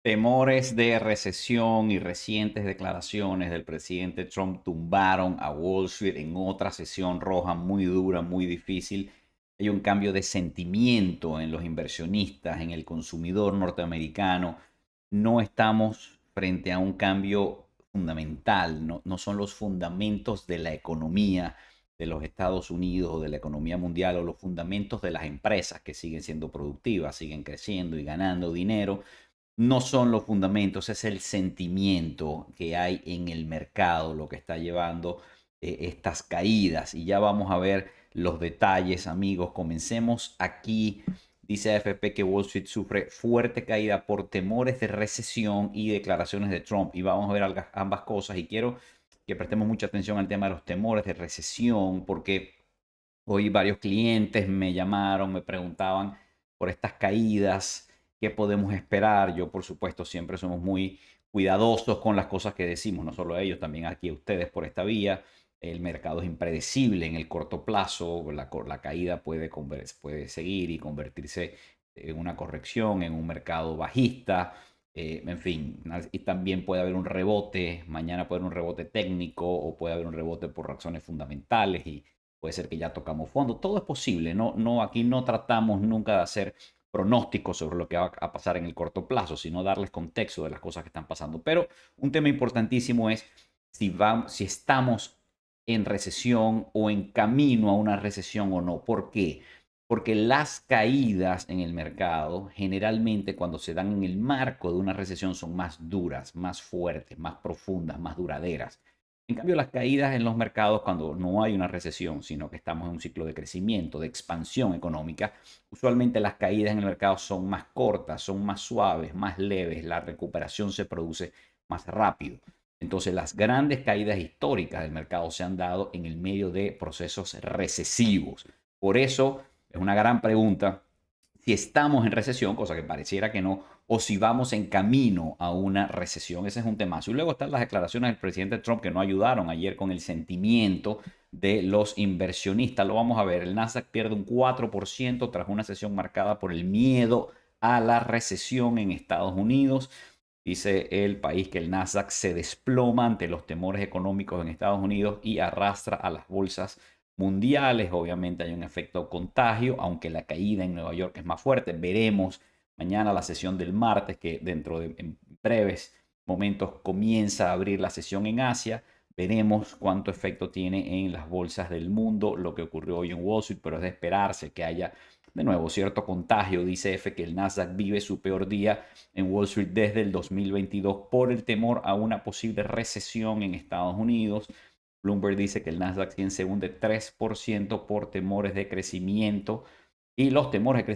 Temores de recesión y recientes declaraciones del presidente Trump tumbaron a Wall Street en otra sesión roja muy dura, muy difícil. Hay un cambio de sentimiento en los inversionistas, en el consumidor norteamericano. No estamos frente a un cambio fundamental, no son los fundamentos de la economía de los Estados Unidos o de la economía mundial o los fundamentos de las empresas que siguen siendo productivas, siguen creciendo y ganando dinero, no son los fundamentos, es el sentimiento que hay en el mercado lo que está llevando estas caídas. Y ya vamos a ver los detalles, amigos. Comencemos aquí. Dice AFP que Wall Street sufre fuerte caída por temores de recesión y declaraciones de Trump. Y vamos a ver ambas cosas. Y quiero que prestemos mucha atención al tema de los temores de recesión, porque hoy varios clientes me llamaron, me preguntaban por estas caídas, qué podemos esperar. Yo, por supuesto, siempre somos muy cuidadosos con las cosas que decimos, no solo ellos, también aquí a ustedes por esta vía. El mercado es impredecible en el corto plazo, la caída puede seguir y convertirse en una corrección, en un mercado bajista. En fin, y también puede haber un rebote, mañana puede haber un rebote técnico o puede haber un rebote por razones fundamentales y puede ser que ya tocamos fondo, todo es posible, aquí no tratamos nunca de hacer pronósticos sobre lo que va a pasar en el corto plazo, sino darles contexto de las cosas que están pasando. Pero un tema importantísimo es si estamos en recesión o en camino a una recesión o no. ¿Por qué? Porque las caídas en el mercado generalmente cuando se dan en el marco de una recesión son más duras, más fuertes, más profundas, más duraderas. En cambio, las caídas en los mercados, cuando no hay una recesión, sino que estamos en un ciclo de crecimiento, de expansión económica, usualmente las caídas en el mercado son más cortas, son más suaves, más leves, la recuperación se produce más rápido. Entonces, las grandes caídas históricas del mercado se han dado en el medio de procesos recesivos. Por eso es una gran pregunta si estamos en recesión, cosa que pareciera que no, o si vamos en camino a una recesión. Ese es un temazo. Y luego están las declaraciones del presidente Trump que no ayudaron ayer con el sentimiento de los inversionistas. Lo vamos a ver. El Nasdaq pierde un 4% tras una sesión marcada por el miedo a la recesión en Estados Unidos. Dice el país que el Nasdaq se desploma ante los temores económicos en Estados Unidos y arrastra a las bolsas mundiales. Obviamente hay un efecto contagio, aunque la caída en Nueva York es más fuerte. Veremos mañana la sesión del martes, que dentro de en breves momentos comienza a abrir la sesión en Asia. Veremos cuánto efecto tiene en las bolsas del mundo lo que ocurrió hoy en Wall Street, pero es de esperarse que haya de nuevo cierto contagio. Dice F que el Nasdaq vive su peor día en Wall Street desde el 2022 por el temor a una posible recesión en Estados Unidos. Bloomberg dice que el Nasdaq 100 se hunde 3% por temores de crecimiento. Y los temores de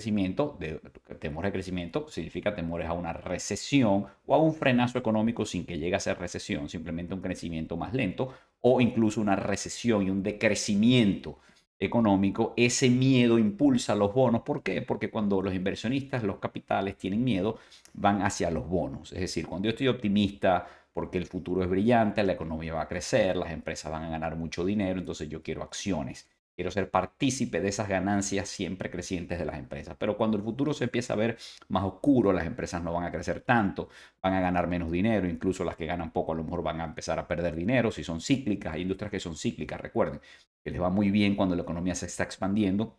crecimiento significa temores a una recesión o a un frenazo económico sin que llegue a ser recesión, simplemente un crecimiento más lento o incluso una recesión y un decrecimiento económico. Ese miedo impulsa los bonos. ¿Por qué? Porque cuando los inversionistas, los capitales tienen miedo, van hacia los bonos. Es decir, cuando yo estoy optimista porque el futuro es brillante, la economía va a crecer, las empresas van a ganar mucho dinero, entonces yo quiero acciones. Quiero ser partícipe de esas ganancias siempre crecientes de las empresas. Pero cuando el futuro se empieza a ver más oscuro, las empresas no van a crecer tanto, van a ganar menos dinero, incluso las que ganan poco a lo mejor van a empezar a perder dinero si son cíclicas. Hay industrias que son cíclicas, recuerden, que les va muy bien cuando la economía se está expandiendo,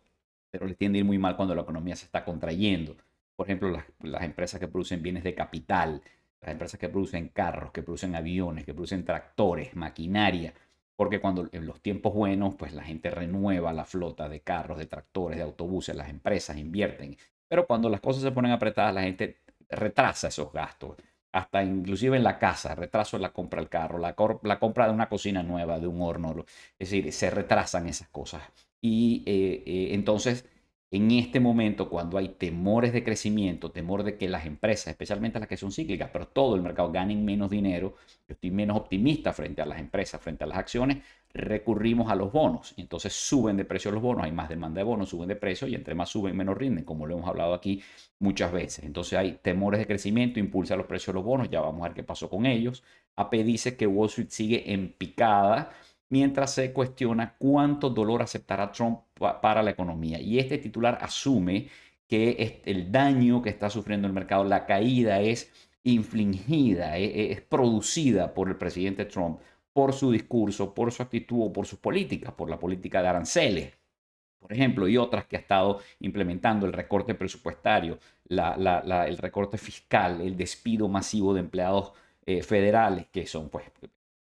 pero les tiende a ir muy mal cuando la economía se está contrayendo. Por ejemplo, las empresas que producen bienes de capital, las empresas que producen carros, que producen aviones, que producen tractores, maquinaria, porque cuando en los tiempos buenos, pues la gente renueva la flota de carros, de tractores, de autobuses, las empresas invierten. Pero cuando las cosas se ponen apretadas, la gente retrasa esos gastos. Hasta inclusive en la casa, retraso en la compra del carro, la compra de una cocina nueva, de un horno. Es decir, se retrasan esas cosas. Y entonces, en este momento, cuando hay temores de crecimiento, temor de que las empresas, especialmente las que son cíclicas, pero todo el mercado ganen menos dinero, yo estoy menos optimista frente a las empresas, frente a las acciones, recurrimos a los bonos. Y entonces suben de precio los bonos, hay más demanda de bonos, suben de precio y entre más suben, menos rinden, como lo hemos hablado aquí muchas veces. Entonces hay temores de crecimiento, impulsa los precios de los bonos, ya vamos a ver qué pasó con ellos. AP dice que Wall Street sigue en picada mientras se cuestiona cuánto dolor aceptará Trump para la economía. Y este titular asume que el daño que está sufriendo el mercado, la caída es infligida, es producida por el presidente Trump, por su discurso, por su actitud o por sus políticas, por la política de aranceles, por ejemplo, y otras que ha estado implementando, el recorte presupuestario, el recorte fiscal, el despido masivo de empleados federales, que son, pues,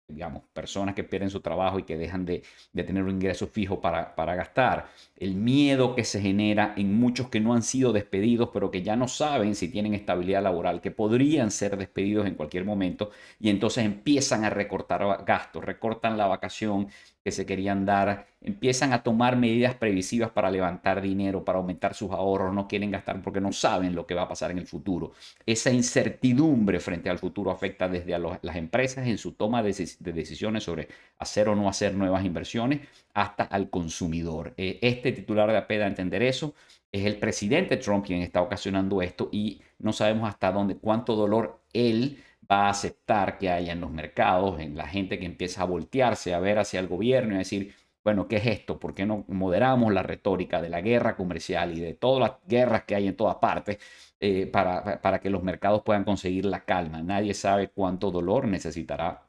digamos, personas que pierden su trabajo y que dejan de tener un ingreso fijo para gastar, el miedo que se genera en muchos que no han sido despedidos, pero que ya no saben si tienen estabilidad laboral, que podrían ser despedidos en cualquier momento, y entonces empiezan a recortar gastos, recortan la vacación que se querían dar, empiezan a tomar medidas previsivas para levantar dinero, para aumentar sus ahorros, no quieren gastar porque no saben lo que va a pasar en el futuro. Esa incertidumbre frente al futuro afecta desde a las empresas en su toma de decisiones sobre hacer o no hacer nuevas inversiones hasta al consumidor. Este titular de AP da a entender eso. Es el presidente Trump quien está ocasionando esto y no sabemos hasta dónde, cuánto dolor él va a aceptar que haya en los mercados, en la gente que empieza a voltearse a ver hacia el gobierno y a decir, bueno, ¿qué es esto? ¿Por qué no moderamos la retórica de la guerra comercial y de todas las guerras que hay en todas partes para que los mercados puedan conseguir la calma? Nadie sabe cuánto dolor necesitará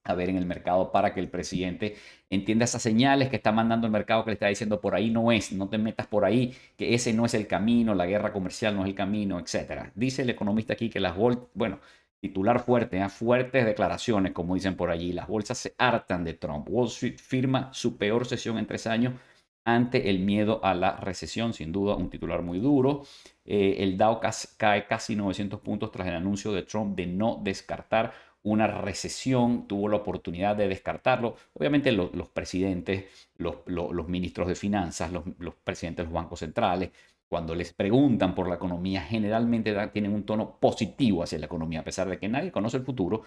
haber en el mercado para que el presidente entienda esas señales que está mandando el mercado, que le está diciendo por ahí no es, no te metas por ahí, que ese no es el camino, la guerra comercial no es el camino, etcétera. Dice el economista aquí que bueno, titular fuerte, fuertes declaraciones, como dicen por allí, las bolsas se hartan de Trump. Wall Street firma su peor sesión en 3 años ante el miedo a la recesión, sin duda un titular muy duro. El Dow cae casi 900 puntos tras el anuncio de Trump de no descartar una recesión, tuvo la oportunidad de descartarlo. Obviamente los presidentes, los ministros de finanzas, los presidentes de los bancos centrales, cuando les preguntan por la economía, generalmente tienen un tono positivo hacia la economía, a pesar de que nadie conoce el futuro.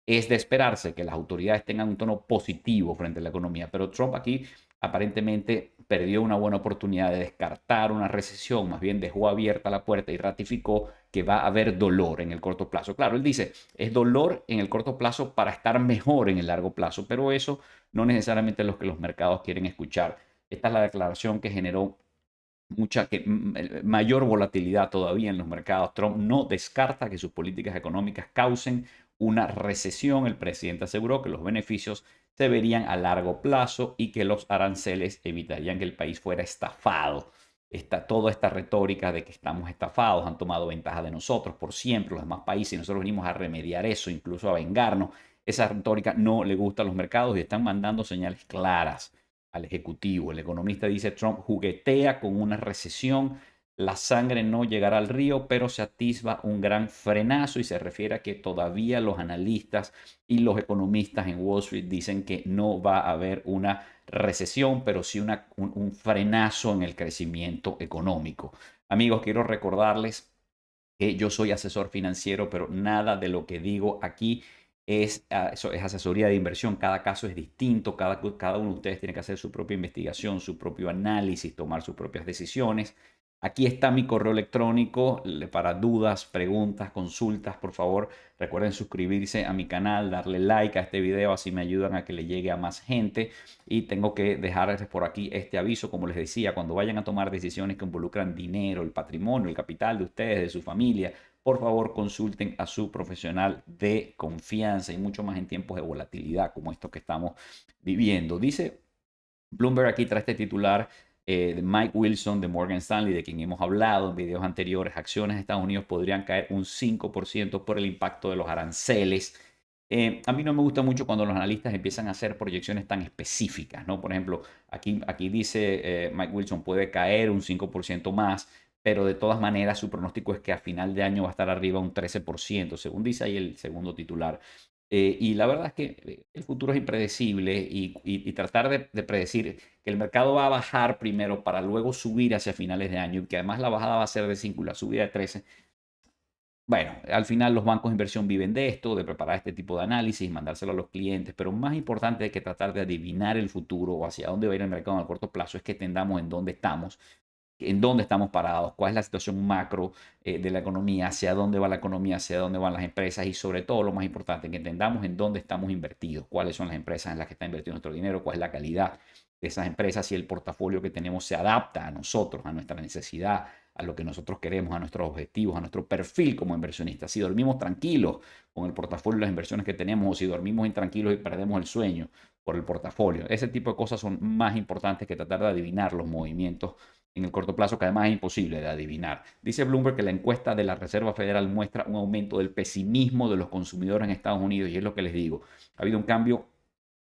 Es de esperarse que las autoridades tengan un tono positivo frente a la economía, pero Trump aquí aparentemente perdió una buena oportunidad de descartar una recesión, más bien dejó abierta la puerta y ratificó que va a haber dolor en el corto plazo. Claro, él dice, es dolor en el corto plazo para estar mejor en el largo plazo, pero eso no necesariamente es lo que los mercados quieren escuchar. Esta es la declaración que generó mayor volatilidad todavía en los mercados. Trump no descarta que sus políticas económicas causen una recesión. El presidente aseguró que los beneficios se verían a largo plazo y que los aranceles evitarían que el país fuera estafado. Toda esta retórica de que estamos estafados, han tomado ventaja de nosotros por siempre, los demás países, y nosotros venimos a remediar eso, incluso a vengarnos. Esa retórica no le gusta a los mercados y están mandando señales claras al ejecutivo. El economista dice, Trump juguetea con una recesión, la sangre no llegará al río, pero se atisba un gran frenazo, y se refiere a que todavía los analistas y los economistas en Wall Street dicen que no va a haber una recesión, pero sí un frenazo en el crecimiento económico. Amigos, quiero recordarles que yo soy asesor financiero, pero nada de lo que digo aquí eso es asesoría de inversión. Cada caso es distinto, cada uno de ustedes tiene que hacer su propia investigación, su propio análisis, tomar sus propias decisiones. Aquí está mi correo electrónico para dudas, preguntas, consultas. Por favor, recuerden suscribirse a mi canal, darle like a este video, así me ayudan a que le llegue a más gente. Y tengo que dejarles por aquí este aviso, como les decía, cuando vayan a tomar decisiones que involucran dinero, el patrimonio, el capital de ustedes, de su familia, por favor consulten a su profesional de confianza, y mucho más en tiempos de volatilidad como estos que estamos viviendo. Dice Bloomberg aquí, trae este titular de Mike Wilson de Morgan Stanley, de quien hemos hablado en videos anteriores. Acciones de Estados Unidos podrían caer un 5% por el impacto de los aranceles. A mí no me gusta mucho cuando los analistas empiezan a hacer proyecciones tan específicas, ¿no? Por ejemplo, aquí dice Mike Wilson puede caer un 5% más, pero de todas maneras su pronóstico es que a final de año va a estar arriba un 13%, según dice ahí el segundo titular. Y la verdad es que el futuro es impredecible, y tratar de predecir que el mercado va a bajar primero para luego subir hacia finales de año, y que además la bajada va a ser de 5 y la subida de 13. Bueno, al final los bancos de inversión viven de esto, de preparar este tipo de análisis, mandárselo a los clientes, pero más importante que tratar de adivinar el futuro o hacia dónde va a ir el mercado en el corto plazo es que entendamos en dónde estamos parados, cuál es la situación macro de la economía, hacia dónde va la economía, hacia dónde van las empresas, y sobre todo lo más importante, que entendamos en dónde estamos invertidos, cuáles son las empresas en las que está invertido nuestro dinero, cuál es la calidad de esas empresas, si el portafolio que tenemos se adapta a nosotros, a nuestra necesidad, a lo que nosotros queremos, a nuestros objetivos, a nuestro perfil como inversionistas. Si dormimos tranquilos con el portafolio y las inversiones que tenemos, o si dormimos intranquilos y perdemos el sueño por el portafolio. Ese tipo de cosas son más importantes que tratar de adivinar los movimientos en el corto plazo, que además es imposible de adivinar. Dice Bloomberg que la encuesta de la Reserva Federal muestra un aumento del pesimismo de los consumidores en Estados Unidos, y es lo que les digo. Ha habido un cambio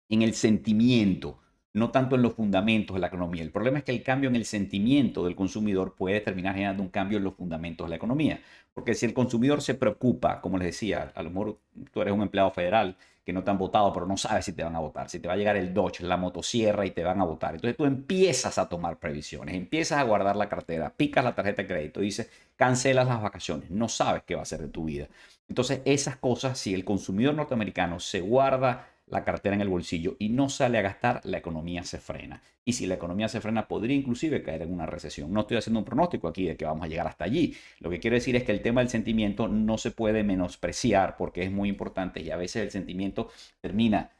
en el sentimiento, no tanto en los fundamentos de la economía. El problema es que el cambio en el sentimiento del consumidor puede terminar generando un cambio en los fundamentos de la economía. Porque si el consumidor se preocupa, como les decía, a lo mejor tú eres un empleado federal que no te han votado, pero no sabes si te van a votar, si te va a llegar el Dodge, la motosierra y te van a votar. Entonces tú empiezas a tomar previsiones, empiezas a guardar la cartera, picas la tarjeta de crédito, dices, cancelas las vacaciones, no sabes qué va a ser de tu vida. Entonces esas cosas, si el consumidor norteamericano se guarda la cartera en el bolsillo y no sale a gastar, la economía se frena. Y si la economía se frena, podría inclusive caer en una recesión. No estoy haciendo un pronóstico aquí de que vamos a llegar hasta allí. Lo que quiero decir es que el tema del sentimiento no se puede menospreciar porque es muy importante y a veces el sentimiento termina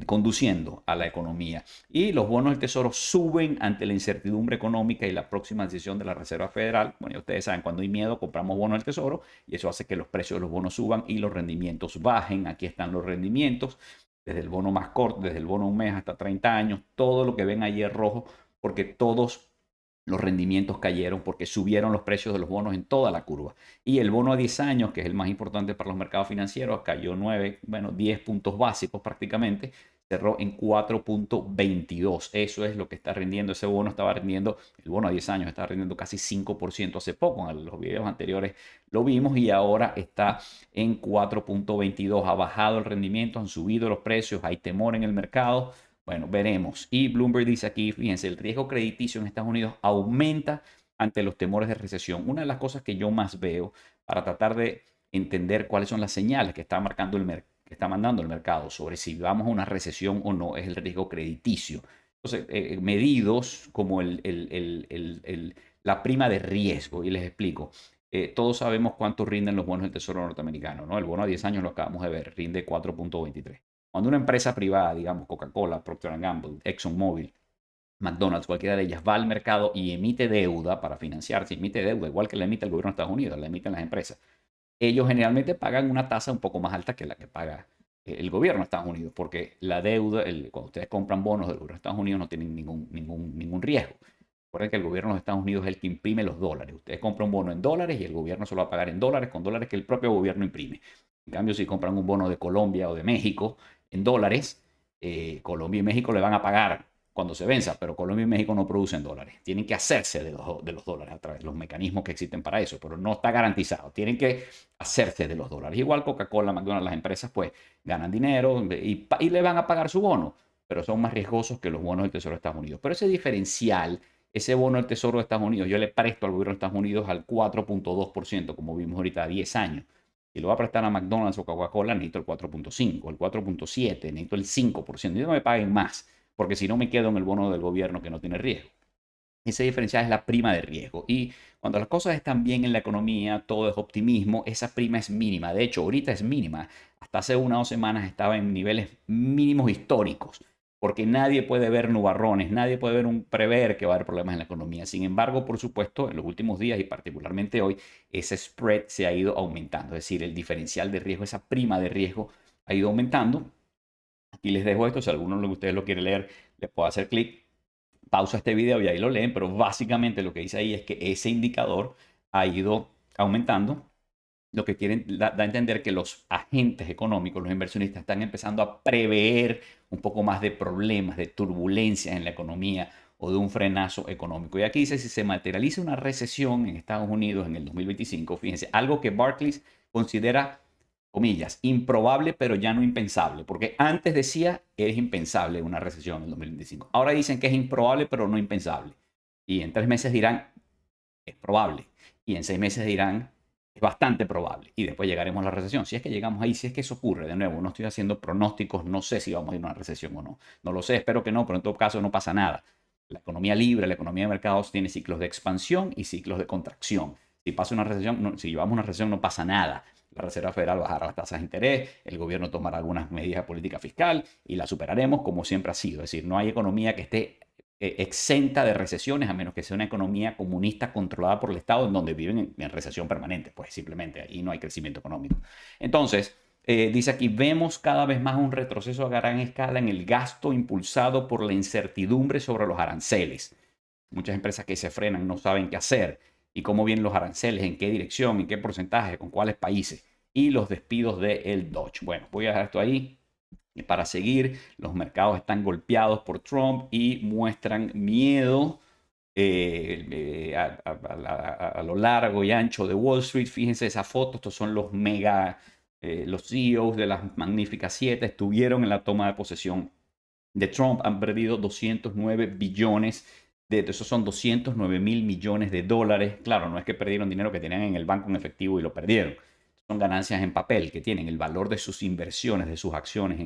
conduciendo a la economía. Y los bonos del tesoro suben ante la incertidumbre económica y la próxima decisión de la Reserva Federal. Bueno, ya ustedes saben, cuando hay miedo compramos bonos del tesoro y eso hace que los precios de los bonos suban y los rendimientos bajen. Aquí están los rendimientos, desde el bono más corto, desde el bono un mes hasta 30 años, todo lo que ven ahí es rojo porque todos los rendimientos cayeron porque subieron los precios de los bonos en toda la curva. Y el bono a 10 años, que es el más importante para los mercados financieros, cayó 9, bueno, 10 puntos básicos prácticamente, cerró en 4.22. Eso es lo que está rindiendo. Ese bono estaba rindiendo, el bono a 10 años estaba rindiendo casi 5% hace poco. En los videos anteriores lo vimos y ahora está en 4.22. Ha bajado el rendimiento, han subido los precios, hay temor en el mercado. Bueno, veremos. Y Bloomberg dice aquí, fíjense, el riesgo crediticio en Estados Unidos aumenta ante los temores de recesión. Una de las cosas que yo más veo para tratar de entender cuáles son las señales que está marcando que está mandando el mercado sobre si vamos a una recesión o no es el riesgo crediticio. Entonces, medidos como la prima de riesgo, y les explico. Todos sabemos cuánto rinden los bonos del Tesoro norteamericano, ¿no? El bono a 10 años lo acabamos de ver, rinde 4.23. Cuando una empresa privada, digamos Coca-Cola, Procter Gamble, ExxonMobil, McDonald's, cualquiera de ellas, va al mercado y emite deuda para financiarse, emite deuda, igual que la emite el gobierno de Estados Unidos, la emiten las empresas. Ellos generalmente pagan una tasa un poco más alta que la que paga el gobierno de Estados Unidos, porque la deuda, cuando ustedes compran bonos del gobierno de Estados Unidos, no tienen ningún riesgo. Recuerden que el gobierno de Estados Unidos es el que imprime los dólares. Ustedes compran un bono en dólares y el gobierno se lo va a pagar en dólares, con dólares que el propio gobierno imprime. En cambio, si compran un bono de Colombia o de México en dólares, Colombia y México le van a pagar cuando se venza, pero Colombia y México no producen dólares. Tienen que hacerse de los dólares a través de los mecanismos que existen para eso, pero no está garantizado. Tienen que hacerse de los dólares. Igual Coca-Cola, McDonald's, las empresas pues ganan dinero y le van a pagar su bono, pero son más riesgosos que los bonos del Tesoro de Estados Unidos. Pero ese diferencial, ese bono del Tesoro de Estados Unidos, yo le presto al gobierno de Estados Unidos al 4.2%, como vimos ahorita, a 10 años. Si lo va a prestar a McDonald's o Coca-Cola, necesito el 4.5, el 4.7, necesito el 5%. Y no me paguen más, porque si no me quedo en el bono del gobierno que no tiene riesgo. Esa diferencial es la prima de riesgo. Y cuando las cosas están bien en la economía, todo es optimismo, esa prima es mínima. De hecho, ahorita es mínima. Hasta hace 1 o 2 semanas estaba en niveles mínimos históricos, porque nadie puede ver nubarrones, nadie puede prever que va a haber problemas en la economía. Sin embargo, por supuesto, en los últimos días y particularmente hoy, ese spread se ha ido aumentando. Es decir, el diferencial de riesgo, esa prima de riesgo ha ido aumentando. Aquí les dejo esto, si alguno de ustedes lo quiere leer, les puedo hacer clic, pausa este video y ahí lo leen, pero básicamente lo que dice ahí es que ese indicador ha ido aumentando, lo que da a entender que los agentes económicos, los inversionistas, están empezando a prever un poco más de problemas, de turbulencias en la economía o de un frenazo económico. Y aquí dice, si se materializa una recesión en Estados Unidos en el 2025, fíjense, algo que Barclays considera, comillas, improbable, pero ya no impensable, porque antes decía que es impensable una recesión en el 2025. Ahora dicen que es improbable, pero no impensable. Y en 3 meses dirán, es probable. Y en 6 meses dirán, es bastante probable. Y después llegaremos a la recesión. Si es que llegamos ahí, si es que eso ocurre, de nuevo, no estoy haciendo pronósticos, no sé si vamos a ir a una recesión o no. No lo sé, espero que no, pero en todo caso no pasa nada. La economía libre, la economía de mercados tiene ciclos de expansión y ciclos de contracción. Si pasa una recesión, si llevamos una recesión no pasa nada. La Reserva Federal bajará las tasas de interés, el gobierno tomará algunas medidas de política fiscal y la superaremos como siempre ha sido. Es decir, no hay economía que esté exenta de recesiones, a menos que sea una economía comunista controlada por el Estado, en donde viven en recesión permanente, pues simplemente ahí no hay crecimiento económico. Entonces, dice aquí, vemos cada vez más un retroceso a gran escala en el gasto impulsado por la incertidumbre sobre los aranceles. Muchas empresas que se frenan no saben qué hacer y cómo vienen los aranceles, en qué dirección, en qué porcentaje, con cuáles países y los despidos del Dodge. Bueno, voy a dejar esto ahí para seguir. Los mercados están golpeados por Trump y muestran miedo a lo largo y ancho de Wall Street. Fíjense esa foto, estos son los los CEOs de las magníficas 7 estuvieron en la toma de posesión de Trump, han perdido 209 billones, esos son 209 mil millones de dólares. Claro, no es que perdieron dinero que tenían en el banco en efectivo y lo perdieron. Son ganancias en papel que tienen el valor de sus inversiones, de sus acciones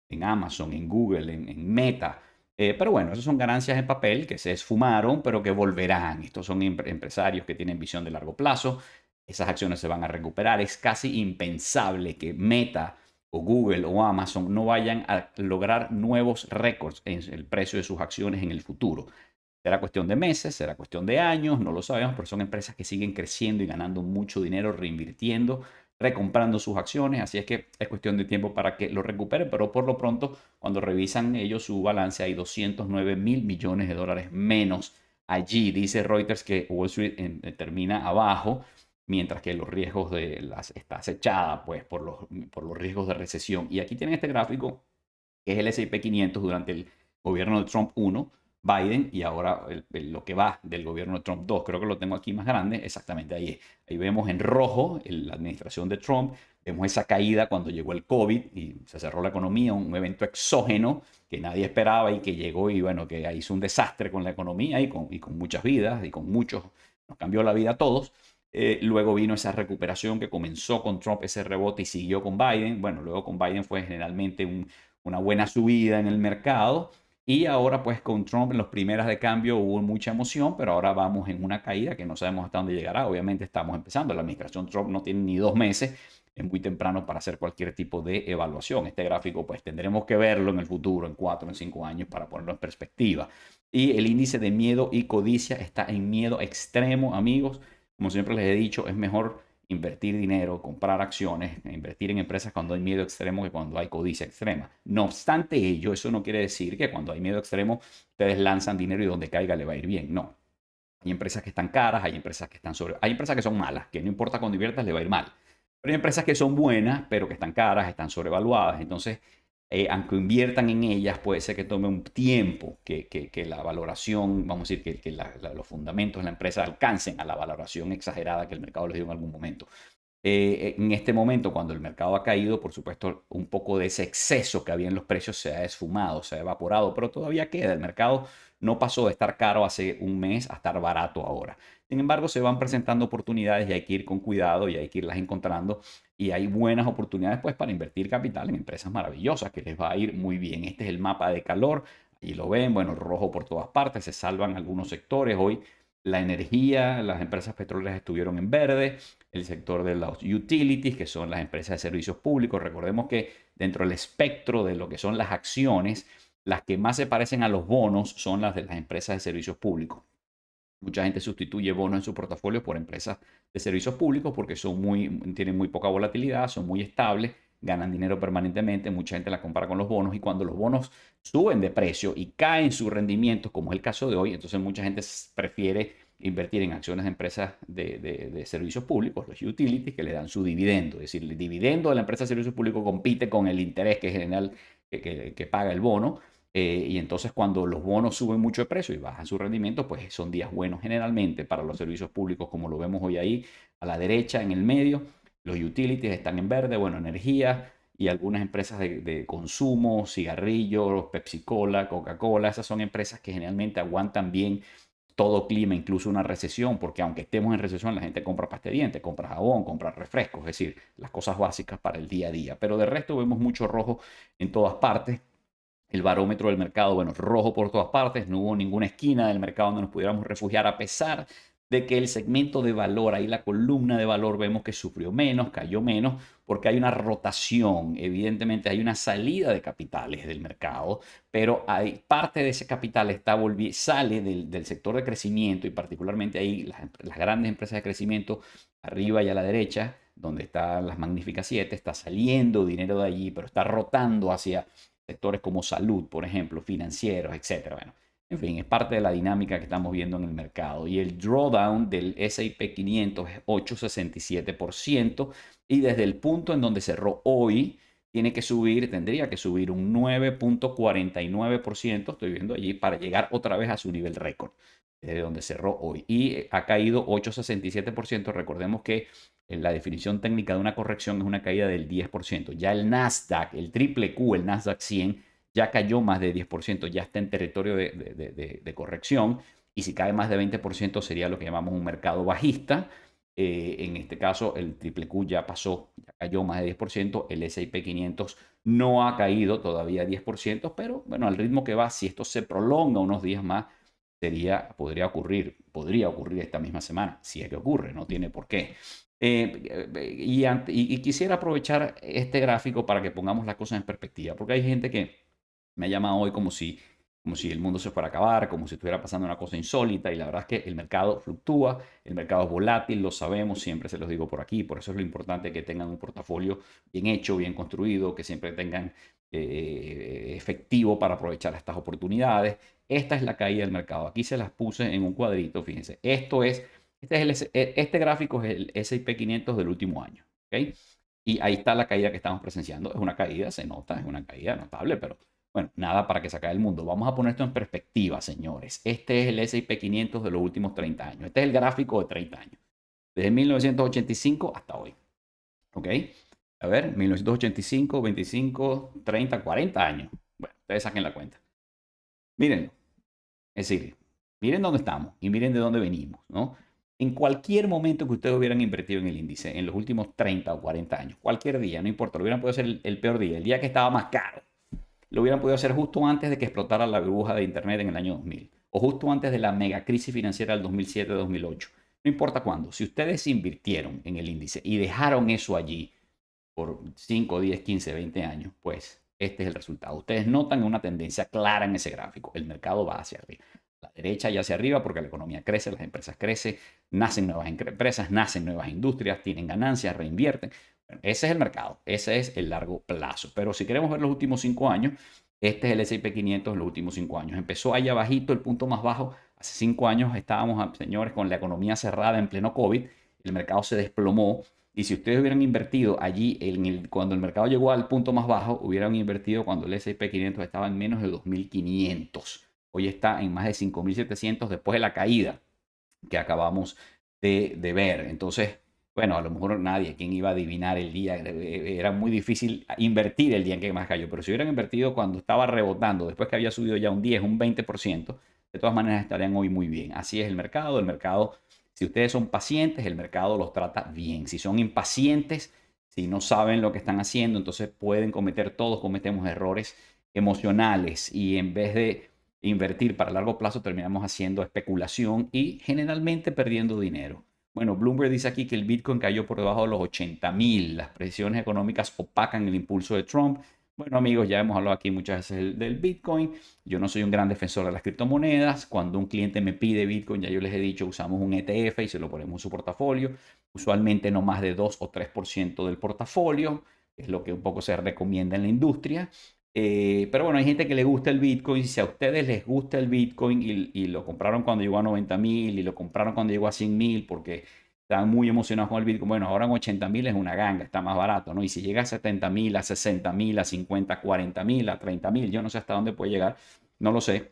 en Amazon, en Google, en Meta. Pero bueno, esas son ganancias en papel que se esfumaron, pero que volverán. Estos son empresarios que tienen visión de largo plazo. Esas acciones se van a recuperar. Es casi impensable que Meta o Google o Amazon no vayan a lograr nuevos récords en el precio de sus acciones en el futuro. Será cuestión de meses, será cuestión de años, no lo sabemos, pero son empresas que siguen creciendo y ganando mucho dinero, reinvirtiendo, recomprando sus acciones, así es que es cuestión de tiempo para que lo recuperen, pero por lo pronto, cuando revisan ellos su balance, hay 209 mil millones de dólares menos allí. Dice Reuters que Wall Street termina abajo, mientras que los riesgos está acechada pues, por los riesgos de recesión. Y aquí tienen este gráfico, que es el S&P 500 durante el gobierno de Trump 1, Biden, y ahora lo que va del gobierno de Trump 2. Creo que lo tengo aquí más grande, exactamente ahí. Ahí vemos en rojo la administración de Trump, vemos esa caída cuando llegó el COVID y se cerró la economía, un evento exógeno que nadie esperaba y que llegó y bueno, que hizo un desastre con la economía y con muchas vidas y con muchos, nos cambió la vida a todos. Luego vino esa recuperación que comenzó con Trump, ese rebote y siguió con Biden. Bueno, luego con Biden fue generalmente una buena subida en el mercado. Y ahora pues con Trump en las primeras de cambio hubo mucha emoción, pero ahora vamos en una caída que no sabemos hasta dónde llegará. Obviamente estamos empezando. La administración Trump no tiene ni 2 meses. Es muy temprano para hacer cualquier tipo de evaluación. Este gráfico pues tendremos que verlo en el futuro, en 4, en 5 años, para ponerlo en perspectiva. Y el índice de miedo y codicia está en miedo extremo, amigos. Como siempre les he dicho, es mejor invertir dinero, comprar acciones, invertir en empresas cuando hay miedo extremo que cuando hay codicia extrema. No obstante ello, eso no quiere decir que cuando hay miedo extremo ustedes lanzan dinero y donde caiga le va a ir bien. No. Hay empresas que están caras, hay empresas que están hay empresas que son malas, que no importa cuando inviertas le va a ir mal. Pero hay empresas que son buenas, pero que están caras, están sobrevaluadas. Entonces, aunque inviertan en ellas, puede ser que tome un tiempo que la valoración, vamos a decir, que los fundamentos de la empresa alcancen a la valoración exagerada que el mercado les dio en algún momento. En este momento, cuando el mercado ha caído, por supuesto, un poco de ese exceso que había en los precios se ha esfumado, se ha evaporado, pero todavía queda. El mercado no pasó de estar caro hace un mes a estar barato ahora. Sin embargo, se van presentando oportunidades y hay que ir con cuidado y hay que irlas encontrando. Y hay buenas oportunidades pues para invertir capital en empresas maravillosas que les va a ir muy bien. Este es el mapa de calor. Ahí lo ven, bueno, rojo por todas partes, se salvan algunos sectores. Hoy la energía, las empresas petroleras estuvieron en verde, el sector de los utilities, que son las empresas de servicios públicos. Recordemos que dentro del espectro de lo que son las acciones, las que más se parecen a los bonos son las de las empresas de servicios públicos. Mucha gente sustituye bonos en su portafolio por empresas de servicios públicos porque tienen muy poca volatilidad, son muy estables, ganan dinero permanentemente. Mucha gente la compara con los bonos y cuando los bonos suben de precio y caen sus rendimientos, como es el caso de hoy, entonces mucha gente prefiere invertir en acciones de empresas de servicios públicos, los utilities, que le dan su dividendo. Es decir, el dividendo de la empresa de servicios públicos compite con el interés que general que paga el bono. Y entonces cuando los bonos suben mucho de precio y bajan su rendimiento, pues son días buenos generalmente para los servicios públicos, como lo vemos hoy ahí a la derecha en el medio. Los utilities están en verde, bueno, energía y algunas empresas de consumo, cigarrillos, Pepsi Cola, Coca-Cola. Esas son empresas que generalmente aguantan bien todo clima, incluso una recesión, porque aunque estemos en recesión, la gente compra pasta de dientes, compra jabón, compra refrescos, es decir, las cosas básicas para el día a día. Pero de resto vemos mucho rojo en todas partes. El barómetro del mercado, bueno, rojo por todas partes, no hubo ninguna esquina del mercado donde nos pudiéramos refugiar a pesar de que el segmento de valor, ahí la columna de valor, vemos que sufrió menos, cayó menos, porque hay una rotación, evidentemente hay una salida de capitales del mercado, pero hay parte de ese capital sale del sector de crecimiento y particularmente ahí las grandes empresas de crecimiento, arriba y a la derecha, donde están las Magníficas Siete, está saliendo dinero de allí, pero está rotando hacia sectores como salud, por ejemplo, financieros, etcétera. Bueno, en fin, es parte de la dinámica que estamos viendo en el mercado. Y el drawdown del S&P 500 es 8,67%. Y desde el punto en donde cerró hoy, tendría que subir un 9,49%, estoy viendo allí, para llegar otra vez a su nivel récord, desde donde cerró hoy. Y ha caído 8,67%. Recordemos que la definición técnica de una corrección es una caída del 10%. Ya el Nasdaq, el triple Q, el Nasdaq 100, ya cayó más de 10%, ya está en territorio de corrección, y si cae más de 20% sería lo que llamamos un mercado bajista. En este caso, el triple Q ya pasó, ya cayó más de 10%, el S&P 500 no ha caído todavía 10%, pero bueno, al ritmo que va, si esto se prolonga unos días más, podría ocurrir esta misma semana, si es que ocurre, no tiene por qué. Y quisiera aprovechar este gráfico para que pongamos las cosas en perspectiva, porque hay gente que me llama hoy como si el mundo se fuera a acabar, como si estuviera pasando una cosa insólita, y la verdad es que el mercado fluctúa, el mercado es volátil, lo sabemos, siempre se los digo por aquí, por eso es lo importante que tengan un portafolio bien hecho, bien construido, que siempre tengan efectivo para aprovechar estas oportunidades. Esta es la caída del mercado, aquí se las puse en un cuadrito, fíjense, este gráfico es el S&P 500 del último año, ¿ok? Y ahí está la caída que estamos presenciando. Es una caída, se nota, es una caída notable, pero bueno, nada para que se acabe el mundo. Vamos a poner esto en perspectiva, señores. Este es el S&P 500 de los últimos 30 años. Este es el gráfico de 30 años. Desde 1985 hasta hoy. ¿Ok? A ver, 1985, 25, 30, 40 años. Bueno, ustedes saquen la cuenta. Miren, es decir, miren dónde estamos y miren de dónde venimos, ¿no? En cualquier momento que ustedes hubieran invertido en el índice, en los últimos 30 o 40 años, cualquier día, no importa, lo hubieran podido hacer el peor día, el día que estaba más caro, lo hubieran podido hacer justo antes de que explotara la burbuja de Internet en el año 2000, o justo antes de la mega crisis financiera del 2007-2008. No importa cuándo, si ustedes invirtieron en el índice y dejaron eso allí por 5, 10, 15, 20 años, pues este es el resultado. Ustedes notan una tendencia clara en ese gráfico. El mercado va hacia arriba. La derecha y hacia arriba porque la economía crece, las empresas crecen, nacen nuevas empresas, nacen nuevas industrias, tienen ganancias, reinvierten. Bueno, ese es el mercado, ese es el largo plazo. Pero si queremos ver los últimos 5 años, este es el S&P 500 en los últimos 5 años. Empezó ahí abajito, el punto más bajo. Hace 5 años estábamos, señores, con la economía cerrada en pleno COVID. El mercado se desplomó. Y si ustedes hubieran invertido allí, cuando el mercado llegó al punto más bajo, hubieran invertido cuando el S&P 500 estaba en menos de 2.500. Hoy está en más de 5.700 después de la caída que acabamos de ver. Entonces, bueno, a lo mejor nadie, quien iba a adivinar el día, era muy difícil invertir el día en que más cayó, pero si hubieran invertido cuando estaba rebotando, después que había subido ya un 10, un 20%, de todas maneras estarían hoy muy bien. Así es el mercado, si ustedes son pacientes, el mercado los trata bien. Si son impacientes, si no saben lo que están haciendo, entonces todos cometemos errores emocionales, y en vez de invertir para largo plazo terminamos haciendo especulación y generalmente perdiendo dinero. Bueno, Bloomberg dice aquí que el Bitcoin cayó por debajo de los 80.000. Las presiones económicas opacan el impulso de Trump. Bueno, amigos, ya hemos hablado aquí muchas veces del Bitcoin. Yo no soy un gran defensor de las criptomonedas. Cuando un cliente me pide Bitcoin, ya yo les he dicho, usamos un ETF y se lo ponemos en su portafolio. Usualmente no más de 2 o 3% del portafolio, es lo que un poco se recomienda en la industria. Pero bueno, hay gente que le gusta el Bitcoin. Si a ustedes les gusta el Bitcoin y lo compraron cuando llegó a 90.000 y lo compraron cuando llegó a 100.000 porque estaban muy emocionados con el Bitcoin, bueno, ahora en 80.000 es una ganga, está más barato, ¿no? Y si llega a 70.000, a 60.000, a 50, a 40.000, a 30.000, yo no sé hasta dónde puede llegar, no lo sé.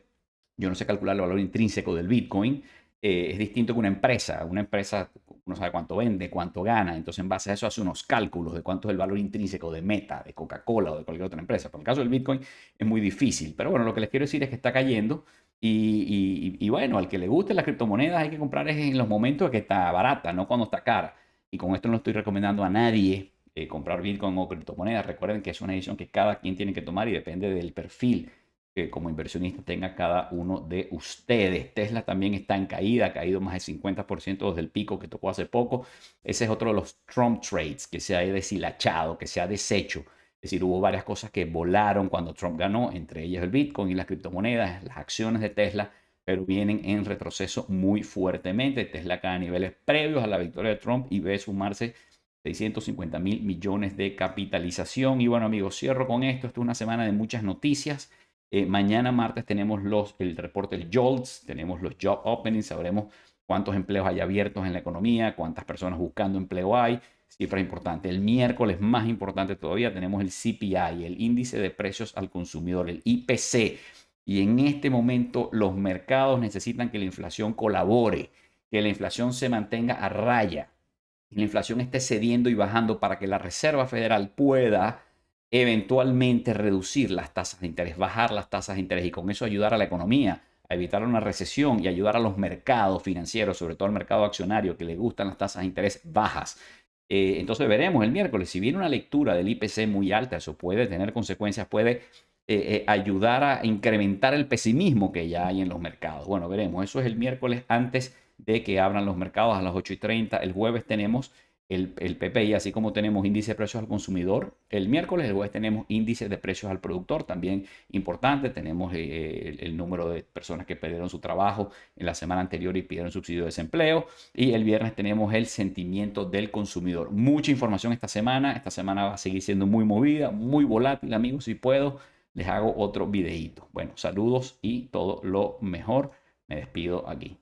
Yo no sé calcular el valor intrínseco del Bitcoin. Es distinto que una empresa. Una empresa uno sabe cuánto vende, cuánto gana. Entonces, en base a eso, hace unos cálculos de cuánto es el valor intrínseco de Meta, de Coca-Cola o de cualquier otra empresa. Pero en el caso del Bitcoin es muy difícil. Pero bueno, lo que les quiero decir es que está cayendo. Y bueno, al que le gusten las criptomonedas hay que comprar en los momentos que está barata, no cuando está cara. Y con esto no estoy recomendando a nadie comprar Bitcoin o criptomonedas. Recuerden que es una decisión que cada quien tiene que tomar y depende del perfil que como inversionista tenga cada uno de ustedes. Tesla también está en caída, ha caído más del 50% desde el pico que tocó hace poco. Ese es otro de los Trump trades que se ha deshilachado, que se ha deshecho. Es decir, hubo varias cosas que volaron cuando Trump ganó, entre ellas el Bitcoin y las criptomonedas, las acciones de Tesla, pero vienen en retroceso muy fuertemente. Tesla cae a niveles previos a la victoria de Trump y ve sumarse 650 mil millones de capitalización. Y bueno, amigos, cierro con esto. Esta es una semana de muchas noticias. Mañana martes tenemos el reporte del JOLTS, tenemos los job openings, sabremos cuántos empleos hay abiertos en la economía, cuántas personas buscando empleo hay, cifras importantes. El miércoles, más importante todavía, tenemos el CPI, el índice de precios al consumidor, el IPC. Y en este momento los mercados necesitan que la inflación colabore, que la inflación se mantenga a raya, que la inflación esté cediendo y bajando para que la Reserva Federal pueda eventualmente reducir las tasas de interés, bajar las tasas de interés y con eso ayudar a la economía, a evitar una recesión y ayudar a los mercados financieros, sobre todo al mercado accionario que le gustan las tasas de interés bajas. Entonces veremos el miércoles, si viene una lectura del IPC muy alta, eso puede tener consecuencias, puede ayudar a incrementar el pesimismo que ya hay en los mercados. Bueno, veremos, eso es el miércoles antes de que abran los mercados a las 8:30. El jueves tenemos el PPI, así como tenemos índice de precios al consumidor. El miércoles, el jueves tenemos índice de precios al productor, también importante. Tenemos el número de personas que perdieron su trabajo en la semana anterior y pidieron subsidio de desempleo. Y el viernes tenemos el sentimiento del consumidor. Mucha información esta semana. Esta semana va a seguir siendo muy movida, muy volátil, amigos. Si puedo, les hago otro videíto. Bueno, saludos y todo lo mejor. Me despido aquí.